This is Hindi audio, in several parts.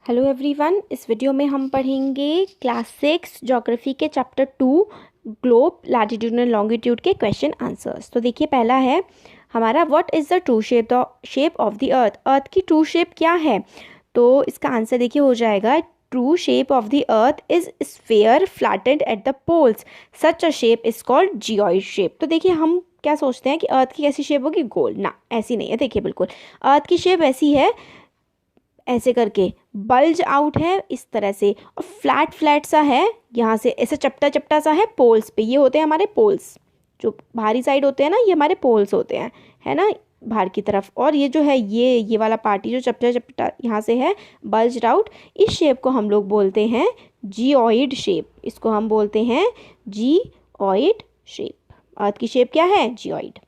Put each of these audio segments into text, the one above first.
हेलो एवरीवन, इस वीडियो में हम पढ़ेंगे क्लास 6 ज्योग्राफी के chapter 2 globe latitude and longitude के क्वेश्चन आंसर्स। तो देखिए, पहला है हमारा what is the true shape of the earth. Earth की ट्रू शेप क्या है? तो इसका आंसर देखिए हो जाएगा true shape of the earth is sphere flattened at the poles, such a shape is called geoid shape. तो देखिए, हम क्या सोचते हैं कि अर्थ की कैसी शेप होगी? गोल ना, ऐसी नहीं है। देखिए, बिल्कुल अर्थ की शेप ऐसी है, ऐसे करके बल्ज आउट है इस तरह से, और फ्लैट फ्लैट सा है यहाँ से, ऐसा चपटा चपटा सा है पोल्स पे। ये होते हैं हमारे पोल्स, जो बाहरी साइड होते हैं ना, ये हमारे पोल्स होते हैं, है ना, बाहर की तरफ। और ये जो है ये वाला पार्टी जो चपटा चपटा यहाँ से है बल्ज आउट, इस शेप को हम लोग बोलते हैं जियोइड शेप। इसको हम बोलते हैं जियोइड शेप। अर्थ की शेप क्या है? जियोइड।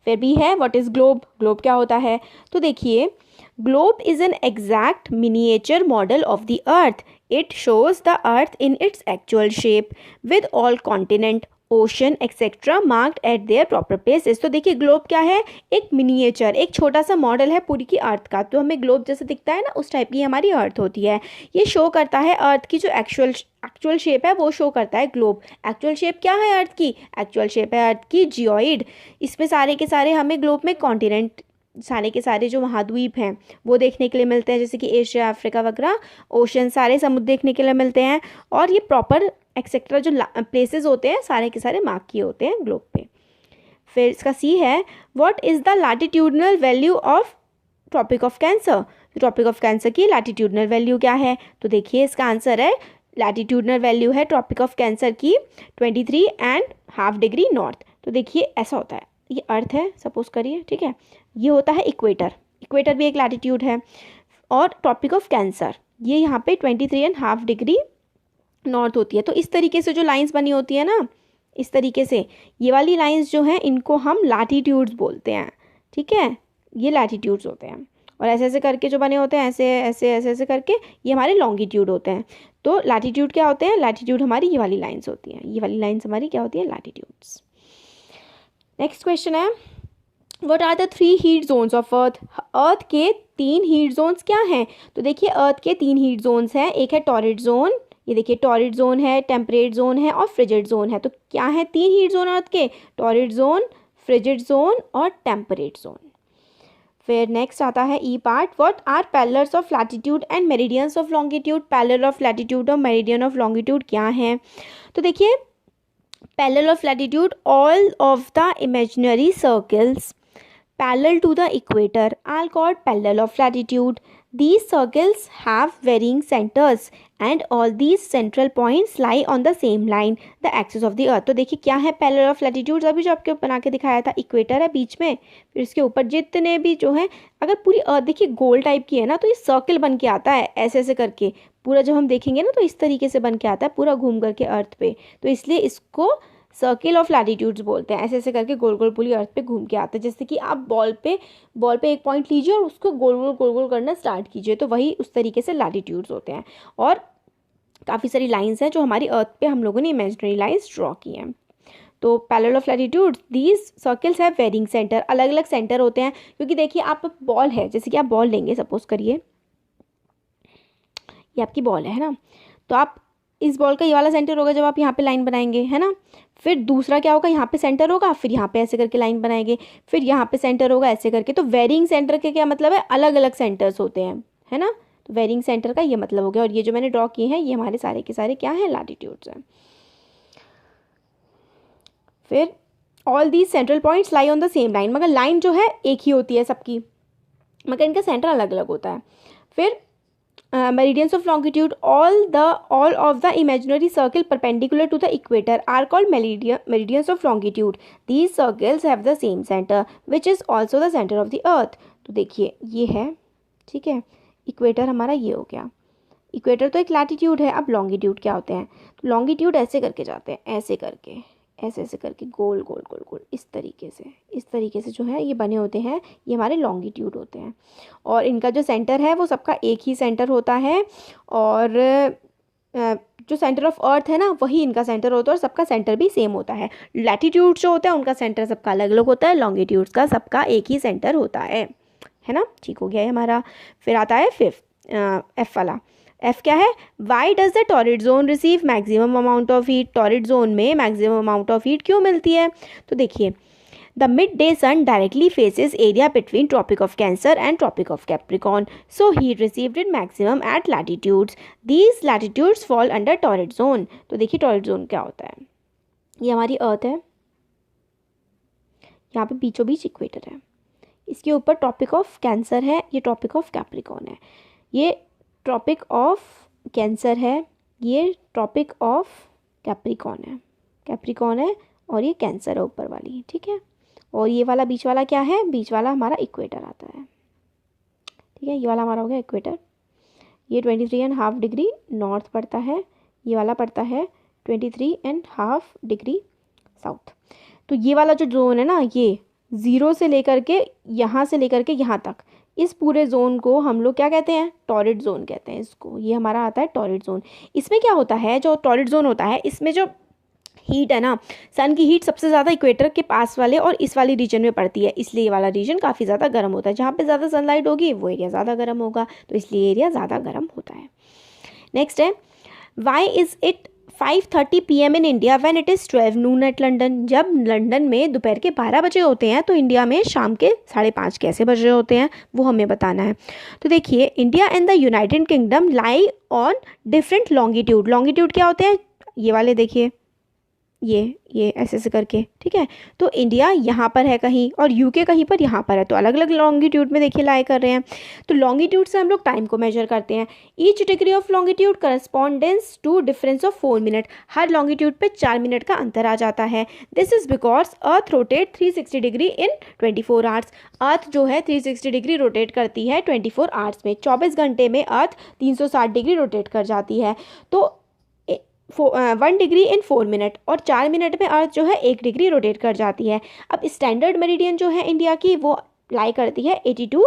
फिर भी है व्हाट इज ग्लोब। ग्लोब क्या होता है? तो देखिए, globe is an exact miniature model of the earth. It shows the earth in its actual shape with all continent, ocean etc marked at their proper places. तो देखिए, ग्लोब क्या है? एक मिनिएचर, एक छोटा सा मॉडल है पूरी की अर्थ का। तो हमें ग्लोब जैसे दिखता है ना, उस टाइप की हमारी अर्थ होती है। ये शो करता है अर्थ की जो एक्चुअल शेप है, वो शो करता है ग्लोब। एक्चुअल शेप क्या है अर्थ की? एक्चुअल शेप है अर्थ की जियोइड। इसमें सारे के सारे हमें ग्लोब में कॉन्टिनेंट, सारे के सारे जो महाद्वीप हैं वो देखने के लिए मिलते हैं, जैसे कि एशिया, अफ्रीका वगैरह, ओशन, सारे समुद्र देखने के लिए मिलते हैं। और ये प्रॉपर एक्सेट्रा जो प्लेसेस होते हैं, सारे के सारे मार्क किए होते हैं ग्लोब पे। फिर इसका सी है what is the latitudinal value of Tropic of Cancer. Tropic of Cancer की लैटिट्यूडनल वैल्यू क्या है? तो देखिए, इसका आंसर है लैटिट्यूडनल वैल्यू है ट्रॉपिक ऑफ कैंसर की 23.5 डिग्री नॉर्थ। तो देखिए, ऐसा होता है, ये अर्थ है सपोज करिए, ठीक है, ये होता है इक्वेटर। इक्वेटर भी एक लैटिट्यूड है। और ट्रॉपिक ऑफ कैंसर ये यहाँ पे 23.5 डिग्री नॉर्थ होती है। तो इस तरीके से जो लाइंस बनी होती है ना, इस तरीके से ये वाली लाइंस जो हैं, इनको हम लैटिट्यूड्स बोलते हैं, ठीक है, ये लैटिट्यूड्स होते हैं। और ऐसे ऐसे करके जो बने होते हैं, ऐसे ऐसे ऐसे ऐसे करके, ये हमारे लॉन्गिट्यूड होते हैं। तो लैटिट्यूड क्या होते हैं? लैटिट्यूड हमारी ये वाली लाइन्स होती हैं, ये वाली लाइन्स हमारी क्या होती हैं? लैटिट्यूड्स। नेक्स्ट क्वेश्चन है what are the 3 heat zones of earth. Earth के 3 हीट जोन्स क्या हैं? तो देखिए, अर्थ के 3 हीट जोन्स हैं। एक है टॉरिड जोन, ये देखिए टॉरिड जोन है, टेम्परेट जोन है और फ्रिजिड जोन है। तो क्या है 3 हीट जोन अर्थ के? टॉरिड जोन, फ्रिजिड जोन और टेम्परेट जोन। फिर नेक्स्ट आता है E part, what are parallels of latitude and meridians of longitude. Parallel of latitude और मेरिडियन ऑफ लॉन्गिट्यूड क्या है? तो देखिए, parallel of latitude, all of the imaginary circles parallel to the equator are called parallel of latitude. These circles have varying centers and all these central points lie on the same line, the axis of the earth. तो देखिए, क्या है parallel of latitude? अभी जो आपके बना के दिखाया था, इक्वेटर है बीच में, फिर इसके ऊपर जितने भी जो है, अगर पूरी अर्थ देखिए गोल टाइप की है ना, तो ये सर्कल बन के आता है ऐसे ऐसे करके पूरा। जब हम देखेंगे ना, तो इस तरीके से बन के आता है पूरा घूम करके अर्थ पे। तो इसलिए इसको सर्किल ऑफ लैटिट्यूड्स बोलते हैं। ऐसे ऐसे करके गोल गोल पूरी अर्थ पे घूम के आता है। जैसे कि आप बॉल पे एक पॉइंट लीजिए और उसको गोल गोल करना स्टार्ट कीजिए, तो वही उस तरीके से लैटिट्यूड्स होते हैं। और काफ़ी सारी लाइंस हैं जो हमारी अर्थ पे हम लोगों ने इमेजिनरी लाइंस ड्रॉ की हैं। तो parallel of latitudes, these circles have varying centre, अलग अलग सेंटर होते हैं। क्योंकि देखिए, आप बॉल है, जैसे कि आप बॉल लेंगे, सपोज करिए ये आपकी बॉल है ना, तो आप इस बॉल का ये वाला सेंटर होगा जब आप यहाँ पे लाइन बनाएंगे, है ना। फिर दूसरा क्या होगा? यहाँ पे सेंटर होगा, फिर यहाँ पे ऐसे करके लाइन बनाएंगे, फिर यहाँ पे सेंटर होगा ऐसे करके। तो वेरिंग सेंटर के क्या मतलब है? अलग अलग सेंटर्स होते हैं, है ना। तो वेरिंग सेंटर का ये मतलब हो गया। और ये जो मैंने ड्रॉ किए हैं, ये हमारे सारे के सारे क्या हैं? लैटिट्यूड्स हैं। फिर all these central points lie on the same line, मगर लाइन जो है एक ही होती है सबकी, मगर इनका सेंटर अलग अलग होता है। फिर meridians of longitude, all of the imaginary circle perpendicular to the equator are called meridians of longitude. These circles have the same center which is also the center of the earth. तो देखिए, ये है, ठीक है, इक्वेटर हमारा ये हो गया। इक्वेटर तो एक लैटिट्यूड है। अब लॉन्गिट्यूड क्या होते हैं? तो लॉन्गिट्यूड ऐसे करके जाते हैं, ऐसे करके, ऐसे ऐसे करके गोल गोल गोल गोल, इस तरीके से जो है ये बने होते हैं, ये हमारे लॉन्गिट्यूड होते हैं। और इनका जो सेंटर है वो सबका एक ही सेंटर होता है। और जो सेंटर ऑफ अर्थ है ना, वही इनका सेंटर होता है, और सबका सेंटर भी सेम होता है। लैटिट्यूड जो होता है उनका सेंटर सबका अलग अलग होता है, लॉन्गिट्यूड्स का सबका एक ही सेंटर होता है ना। ठीक हो गया है हमारा। फिर आता है फिफ्थ, एफ वाला। एफ क्या है? Why does the torrid zone receive maximum amount of heat? Torrid zone में मैक्सिमम अमाउंट ऑफ हीट क्यों मिलती है? तो देखिए, the midday sun directly faces area between Tropic of Cancer and Tropic of Capricorn, so heat received in maximum at latitudes, these latitudes fall under torrid zone. तो देखिए टॉरिड जोन क्या होता है, ये हमारी अर्थ है, यहाँ पे बीचों बीच इक्वेटर है, इसके ऊपर ट्रॉपिक ऑफ कैंसर है, ये ट्रॉपिक ऑफ कैप्रिकॉर्न है, ये ट्रॉपिक ऑफ कैंसर है, ये ट्रॉपिक ऑफ कैप्रिकॉर्न है और ये कैंसर है ऊपर वाली, ठीक है। और ये वाला बीच वाला क्या है? बीच वाला हमारा इक्वेटर आता है, ठीक है। ये वाला हमारा हो गया इक्वेटर, ये 23.5 डिग्री नॉर्थ पड़ता है, ये वाला पड़ता है 23.5 डिग्री साउथ। तो ये वाला जो जोन है ना, ये 0 से लेकर के यहाँ से लेकर के यहाँ तक, इस पूरे जोन को हम लोग क्या कहते हैं? टॉरिड जोन कहते हैं इसको। ये हमारा आता है टॉरिड जोन। इसमें क्या होता है, जो टॉरिड जोन होता है, इसमें जो हीट है ना, सन की हीट सबसे ज़्यादा इक्वेटर के पास वाले और इस वाली रीजन में पड़ती है, इसलिए ये वाला रीजन काफ़ी ज़्यादा गर्म होता है। जहाँ पे ज़्यादा सनलाइट होगी वो एरिया ज़्यादा गर्म होगा, तो इसलिए एरिया ज़्यादा गर्म होता है। नेक्स्ट है, why is it 5:30 PM in India when it is 12 noon at London? जब लंदन में दोपहर के 12 बजे होते हैं तो इंडिया में शाम के 5:30 कैसे बज रहे होते हैं, वो हमें बताना है। तो देखिए, India and the United kingdom lie on different longitude. Longitude क्या होते हैं? ये वाले देखिए, ये ऐसे करके, ठीक है। तो इंडिया यहाँ पर है कहीं और यूके कहीं पर यहाँ पर है, तो अलग अलग लॉन्गिट्यूड में देखिए लाई कर रहे हैं। तो लॉन्गिट्यूड से हम लोग टाइम को मेजर करते हैं। Each degree of longitude correspondence to difference of 4 minute. हर लॉन्गिट्यूड पे 4 मिनट का अंतर आ जाता है। This is because earth rotate 360 degree in 24 hours. Earth जो है 360 डिग्री रोटेट करती है 24 आवर्स में। 24 घंटे में अर्थ 360 डिग्री रोटेट कर जाती है। तो 1 डिग्री इन 4 मिनट, और 4 मिनट में अर्थ जो है 1 डिग्री रोटेट कर जाती है। अब स्टैंडर्ड मेरिडियन जो है इंडिया की, वो लाई करती है 82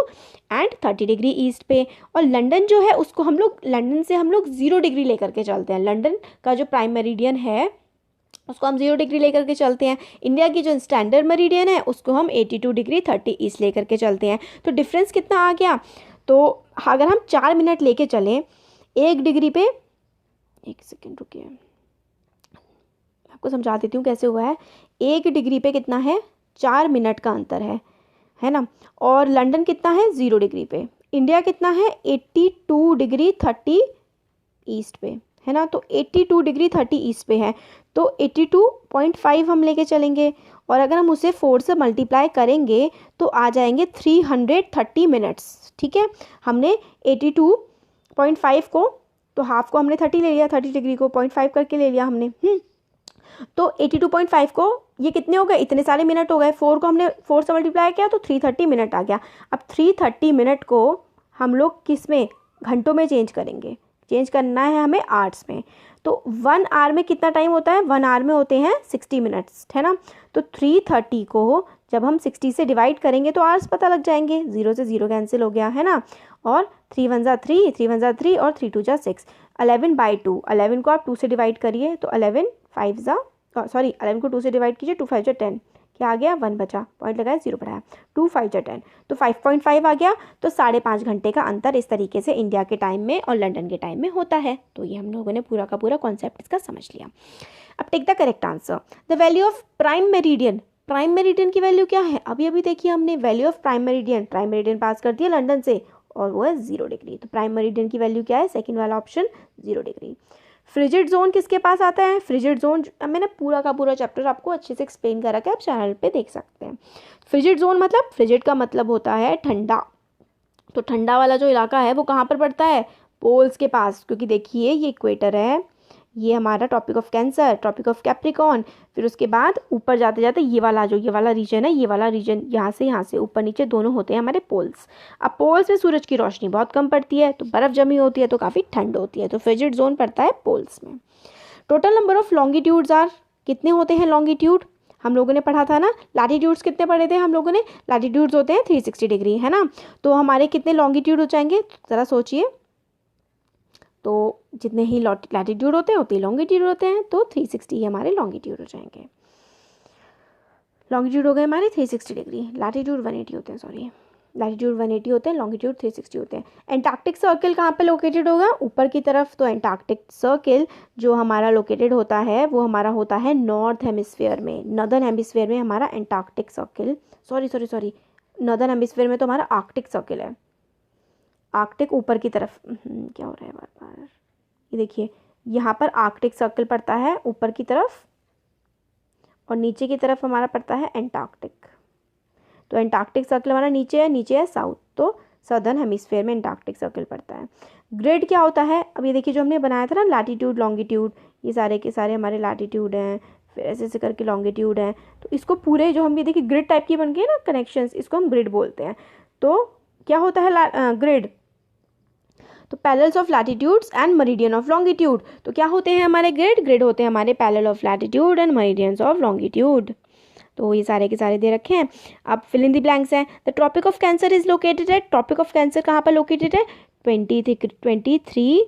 एंड 30 डिग्री ईस्ट पे। और लंदन जो है उसको हम लोग, लंदन से हम लोग 0 डिग्री लेकर के चलते हैं। लंदन का जो प्राइम मेरिडियन है उसको हम 0 डिग्री लेकर के चलते हैं। इंडिया की जो स्टैंडर्ड मेरिडियन है उसको हम 82 डिग्री 30 ईस्ट लेकर के चलते हैं। तो डिफरेंस कितना आ गया? तो अगर हम 4 मिनट लेके चलें 1 डिग्री पे, एक सेकेंड रुकिए, आपको समझा देती हूँ कैसे हुआ है। 1 डिग्री पे कितना है? 4 मिनट का अंतर है ना। और लंदन कितना है? 0 डिग्री पे। इंडिया कितना है? 82 डिग्री 30 ईस्ट पे, है ना। तो 82 डिग्री 30 ईस्ट पे है, तो 82.5 हम लेके चलेंगे, और अगर हम उसे 4 से मल्टीप्लाई करेंगे तो आ जाएंगे 330 मिनट्स, ठीक है। हमने 82.5 को, तो हाफ को हमने 30 ले लिया, 30 डिग्री को 0.5 करके ले लिया हमने। तो 82.5 को ये कितने हो गए? इतने सारे मिनट हो गए। 4 को हमने 4 से मल्टीप्लाई किया तो 330 मिनट आ गया। अब 330 मिनट को हम लोग किस में? घंटों में चेंज करेंगे। चेंज करना है हमें आवर्स में। तो 1 आवर में कितना टाइम होता है? 1 आवर में होते हैं 60 मिनट्स, है ना। तो 330 को जब हम 60 से डिवाइड करेंगे तो आवर्स पता लग जाएंगे। 0 से 0 कैंसिल हो गया, है ना। और 3 1 जा 3, 3 1 जा 3 और 3 2 जा 6। 11/2, 11 को आप 2 से डिवाइड करिए तो 11 को 2 से डिवाइड कीजिए, 2 5 जा 10, क्या आ गया? 1 बचा, पॉइंट लगाया, 0 बढ़ाया, 2 5 जा 10, तो 5.5 आ गया। तो 5.5 घंटे का अंतर इस तरीके से इंडिया के टाइम में और लंदन के टाइम में होता है। तो ये हम लोगों ने पूरा का पूरा कॉन्सेप्ट इसका समझ लिया। अब take the correct answer. The value of prime meridian. Prime meridian की वैल्यू क्या है? अभी देखिए हमने value of prime meridian pass कर दिया लंदन से, और वो है 0 डिग्री। तो प्राइम मेरिडियन की वैल्यू क्या है? सेकंड वाला ऑप्शन 0 डिग्री। फ्रिजिड जोन किसके पास आता है? फ्रिजिड जोन, मैंने पूरा का पूरा चैप्टर आपको अच्छे से एक्सप्लेन करा के आप चैनल पे देख सकते हैं। फ्रिजिड जोन मतलब, फ्रिजिड का मतलब होता है ठंडा। तो ठंडा वाला जो इलाका है वो कहाँ पर पड़ता है? पोल्स के पास, क्योंकि देखिए ये इक्वेटर है, ये हमारा Tropic of Cancer, Tropic of Capricorn, फिर उसके बाद ऊपर जाते जाते ये वाला रीजन है, ये वाला रीजन यहाँ से ऊपर नीचे दोनों होते हैं हमारे पोल्स। अब पोल्स में सूरज की रोशनी बहुत कम पड़ती है, तो बर्फ़ जमी होती है, तो काफ़ी ठंड होती है। तो फ्रिजिड जोन पड़ता है पोल्स में। Total number of longitudes are, कितने होते हैं लॉन्गिट्यूड? हम लोगों ने पढ़ा था ना। लैटिट्यूड्स कितने पढ़े थे हम लोगों ने? लैटिट्यूड्स होते हैं 360 डिग्री, है ना। तो हमारे कितने लॉन्गिट्यूड हो जाएंगे? ज़रा सोचिए। तो जितने ही लैटिट्यूड होते हैं उतने लॉन्गिट्यूड होते हैं, तो 360 ही हमारे लॉन्गिट्यूड हो जाएंगे। लॉन्गिट्यूड हो गए हमारे 360 डिग्री, लैटिट्यूड 180 होते हैं, सॉरी। लैटिट्यूड 180 होते हैं, लॉन्गिट्यूड 360 होते हैं। एंटार्क्टिक सर्किल कहाँ पे लोकेटेड होगा, ऊपर की तरफ। तो एंटार्क्टिक सर्किल जो हमारा लोकेटेड होता है वो हमारा होता है नॉर्थ हेमिस्फीयर में, नॉर्दर्न हेमिस्फीयर में हमारा Antarctic circle, sorry northern hemisphere में तो हमारा आर्कटिक सर्किल है। आर्कटिक ऊपर की तरफ, क्या हो रहा है बार बार, ये देखिए यहाँ पर आर्कटिक सर्किल पड़ता है ऊपर की तरफ, और नीचे की तरफ हमारा पड़ता है एंटार्क्टिक। तो एंटार्क्टिक सर्किल हमारा नीचे है साउथ, तो सदर्न हेमिस्फीयर में एंटार्क्टिक सर्किल पड़ता है। ग्रिड क्या होता है, अब ये देखिए जो हमने बनाया था ना लैटिट्यूड लॉन्गिट्यूड, ये सारे के सारे हमारे लैटिट्यूड हैं, फिर ऐसे ऐसे करके लॉन्गिट्यूड हैं। तो इसको पूरे जो हम ये देखिए ग्रिड टाइप की बन गई ना कनेक्शंस, इसको हम ग्रिड बोलते हैं। तो क्या होता है ग्रिड, तो parallels of latitudes and meridian of longitude. तो क्या होते हैं हमारे ग्रिड होते हैं हमारे parallel of latitude and meridians of longitude. तो ये सारे के सारे दे रखे हैं। अब फिल इन द ब्लैंक्स हैं। The Tropic of Cancer is located at, Tropic of Cancer कहाँ पर लोकेटेड है, 23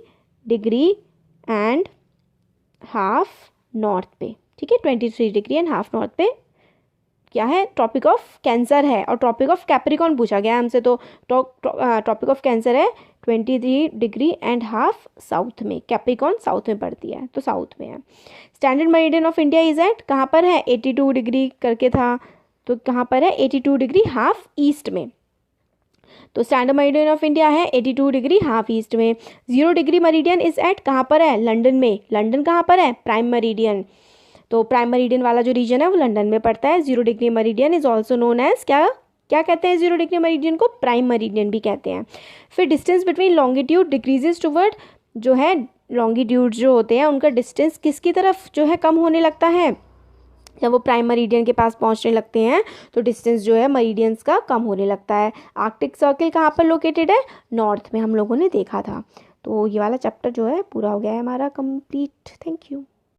डिग्री एंड हाफ नॉर्थ पे, ठीक है, 23 डिग्री एंड हाफ नॉर्थ पे क्या है, ट्रॉपिक ऑफ कैंसर है। और ट्रॉपिक ऑफ कैप्रिकॉर्न पूछा गया हमसे, तो ट्रॉपिक ऑफ कैंसर है 23 डिग्री एंड हाफ साउथ में, कैप्रिकॉर्न साउथ में पड़ती है, तो साउथ में है। Standard meridian of India is at, कहाँ पर है, 82 डिग्री करके था, तो कहाँ पर है, 82 डिग्री हाफ ईस्ट में। तो स्टैंडर्ड मेरिडियन ऑफ इंडिया है 82 डिग्री हाफ ईस्ट में। 0 डिग्री मेरिडियन इज एट, कहाँ पर है, लंदन में। लंदन कहाँ पर है, प्राइम मेरिडियन। तो प्राइम मेरिडियन वाला जो रीजन है वो लंदन में पड़ता है। 0 degree meridian is also known as, क्या कहते हैं 0 डिग्री मेरिडियन को, प्राइम मेरिडियन भी कहते हैं। फिर distance between longitude decreases toward, जो है लॉन्गिट्यूड जो होते हैं उनका डिस्टेंस किसकी तरफ जो है कम होने लगता है, जब वो प्राइम मेरिडियन के पास पहुंचने लगते हैं तो डिस्टेंस जो है मेरिडियंस का कम होने लगता है। आर्कटिक सर्किल कहाँ पर लोकेटेड है, नॉर्थ में, हम लोगों ने देखा था। तो ये वाला चैप्टर जो है पूरा हो गया है हमारा कंप्लीट। Thank you.